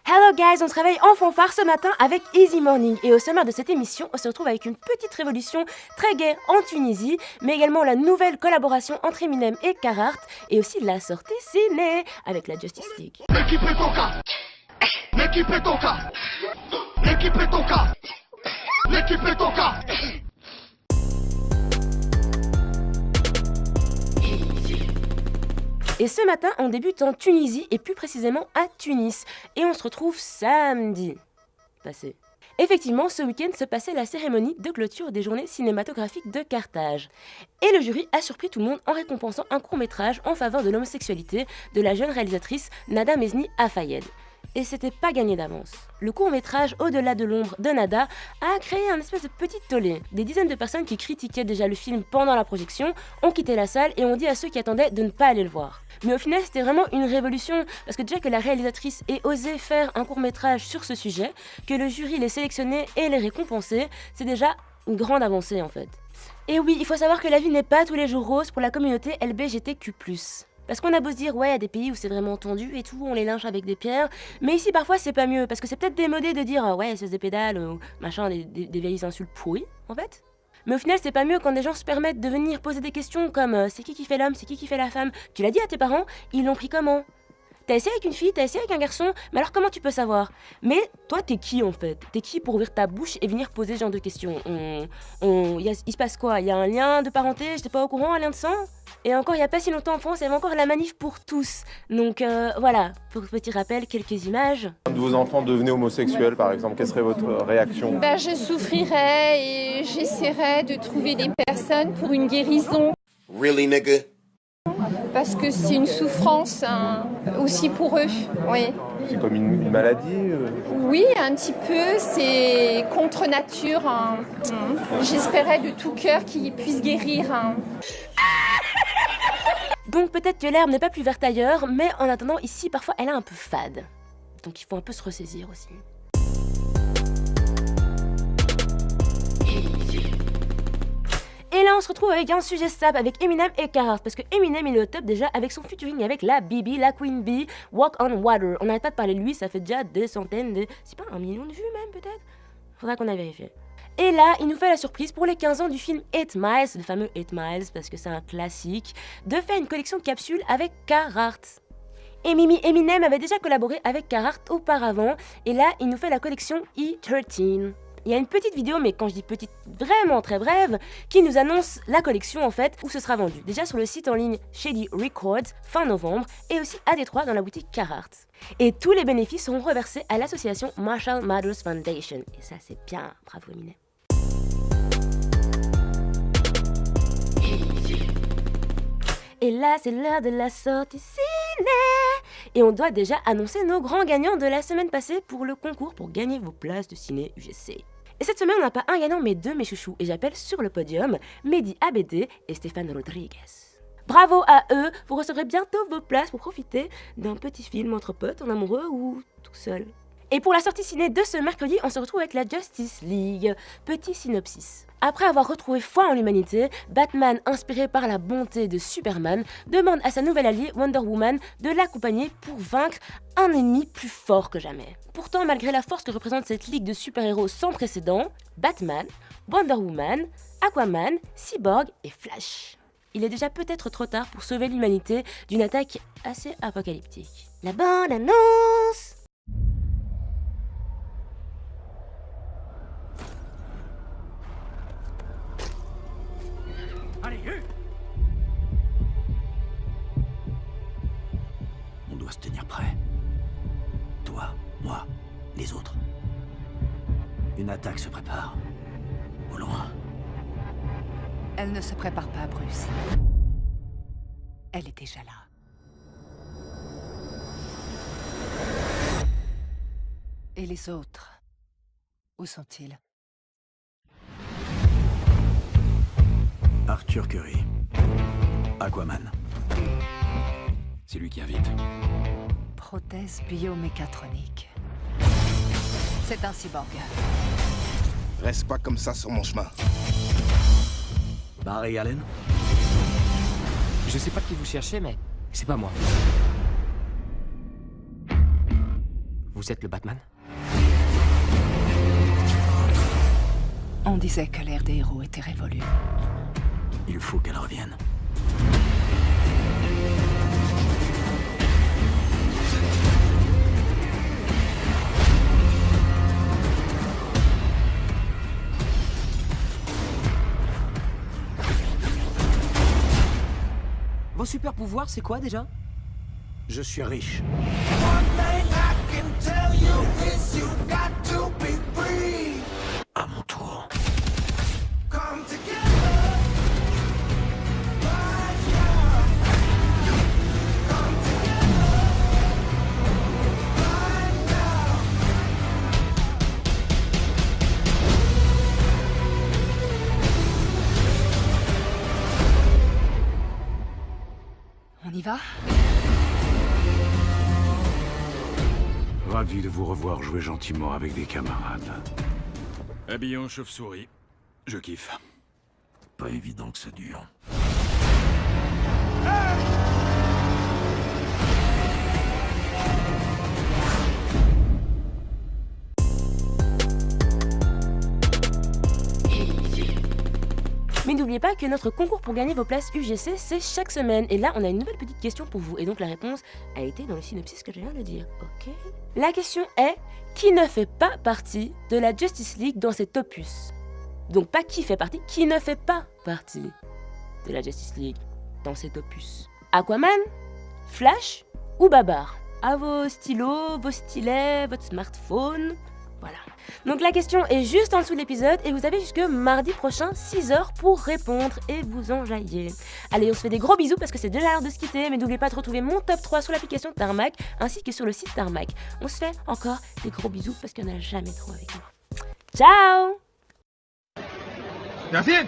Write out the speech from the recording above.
Hello guys, on se réveille en fanfare ce matin avec Easy Morning. Et au sommaire de cette émission, on se retrouve avec une petite révolution très gaie en Tunisie, mais également la nouvelle collaboration entre Eminem et Carhartt, et aussi la sortie ciné avec la Justice League. L'équipe est ton cas. L'équipe est ton cas. L'équipe est ton cas. L'équipe est ton cas. Et ce matin, on débute en Tunisie, et plus précisément à Tunis. Et on se retrouve samedi passé. Effectivement, ce week-end se passait la cérémonie de clôture des journées cinématographiques de Carthage. Et le jury a surpris tout le monde en récompensant un court-métrage en faveur de l'homosexualité de la jeune réalisatrice Nada Mesni Afayed. Et c'était pas gagné d'avance. Le court-métrage Au-delà de l'ombre de Nada a créé un espèce de petit tollé. Des dizaines de personnes qui critiquaient déjà le film pendant la projection ont quitté la salle et ont dit à ceux qui attendaient de ne pas aller le voir. Mais au final, c'était vraiment une révolution, parce que déjà que la réalisatrice ait osé faire un court-métrage sur ce sujet, que le jury les sélectionnait et les récompensait, c'est déjà une grande avancée en fait. Et oui, il faut savoir que la vie n'est pas tous les jours rose pour la communauté LGBTQ+. Parce qu'on a beau se dire, ouais, il y a des pays où c'est vraiment tendu et tout, on les lynche avec des pierres, mais ici parfois c'est pas mieux, parce que c'est peut-être démodé de dire, ouais, c'est des pédales, ou machin, des vieilles insultes pourries, en fait. Mais au final, c'est pas mieux quand des gens se permettent de venir poser des questions comme c'est qui fait l'homme, c'est qui fait la femme. Tu l'as dit à tes parents, ils l'ont pris comment? T'as essayé avec une fille, t'as essayé avec un garçon, mais alors comment tu peux savoir? Mais toi, t'es qui en fait? T'es qui pour ouvrir ta bouche et venir poser ce genre de questions? Il se passe quoi? Il y a un lien de parenté, j'étais pas au courant, un lien de sang? Et encore, il y a pas si longtemps en France, il y avait encore la manif pour tous. Donc voilà, pour petit rappel, quelques images. Un de vos enfants devenait homosexuel par exemple, quelle serait votre réaction? Je souffrirais et j'essaierais de trouver des personnes pour une guérison. Really, nigga? Parce que c'est une souffrance aussi pour eux, oui. C'est comme une maladie Oui, un petit peu, c'est contre nature. J'espérais de tout cœur qu'ils puissent guérir. Donc peut-être que l'herbe n'est pas plus verte ailleurs, mais en attendant, ici, parfois, elle est un peu fade. Donc il faut un peu se ressaisir aussi. Et là, on se retrouve avec un sujet sap avec Eminem et Carhartt, parce que Eminem, il est au top déjà avec son featuring avec la Bibi, la Queen Bee, Walk on Water. On n'arrête pas de parler de lui, ça fait déjà des centaines c'est pas 1 million de vues même peut-être? Faudra qu'on aille vérifier. Et là, il nous fait la surprise pour les 15 ans du film 8 Miles, le fameux 8 Miles parce que c'est un classique, de faire une collection de capsules avec Carhartt. Et Eminem avait déjà collaboré avec Carhartt auparavant, et là, il nous fait la collection E13. Il y a une petite vidéo, mais quand je dis petite, vraiment très brève, qui nous annonce la collection en fait, où ce sera vendu. Déjà sur le site en ligne Shady Records, fin novembre, et aussi à Détroit dans la boutique Carhartt. Et tous les bénéfices seront reversés à l'association Marshall Mathers Foundation. Et ça c'est bien, bravo Eminem. Et là, c'est l'heure de la sortie ciné. Et on doit déjà annoncer nos grands gagnants de la semaine passée pour le concours pour gagner vos places de ciné UGC. Et cette semaine, on n'a pas un gagnant, mais deux mes chouchous. Et j'appelle sur le podium Mehdi Abédé et Stéphane Rodriguez. Bravo à eux, vous recevrez bientôt vos places pour profiter d'un petit film entre potes, en amoureux ou tout seul. Et pour la sortie ciné de ce mercredi, on se retrouve avec la Justice League. Petit synopsis. Après avoir retrouvé foi en l'humanité, Batman, inspiré par la bonté de Superman, demande à sa nouvelle alliée Wonder Woman de l'accompagner pour vaincre un ennemi plus fort que jamais. Pourtant, malgré la force que représente cette ligue de super-héros sans précédent, Batman, Wonder Woman, Aquaman, Cyborg et Flash. Il est déjà peut-être trop tard pour sauver l'humanité d'une attaque assez apocalyptique. La bande annonce. On doit se tenir prêt. Toi, moi, les autres. Une attaque se prépare. Au loin. Elle ne se prépare pas, Bruce. Elle est déjà là. Et les autres? Où sont-ils? Arthur Curry. Aquaman. C'est lui qui invite. Prothèse biomécatronique. C'est un cyborg. Reste pas comme ça sur mon chemin. Barry Allen. Je sais pas qui vous cherchez, mais c'est pas moi. Vous êtes le Batman? On disait que l'ère des héros était révolue. Il faut qu'elle revienne. Vos super pouvoirs, c'est quoi déjà? Je suis riche. À mon tour. On y va? Ravi de vous revoir jouer gentiment avec des camarades. Habillé en chauve-souris, je kiffe. Pas évident que ça dure. Mais n'oubliez pas que notre concours pour gagner vos places UGC, c'est chaque semaine. Et là, on a une nouvelle petite question pour vous. Et donc la réponse a été dans le synopsis que je viens de dire. Ok. La question est, qui ne fait pas partie de la Justice League dans cet opus? Donc pas qui fait partie, qui ne fait pas partie de la Justice League dans cet opus. Aquaman, Flash ou Babar? À vos stylos, vos stylets, votre smartphone. Voilà. Donc la question est juste en dessous de l'épisode et vous avez jusque mardi prochain 6h pour répondre et vous enjailler. Allez, on se fait des gros bisous parce que c'est déjà l'heure de se quitter, mais n'oubliez pas de retrouver mon top 3 sur l'application Tarmac ainsi que sur le site Tarmac. On se fait encore des gros bisous parce qu'il n'y en a jamais trop avec moi. Ciao! Yacine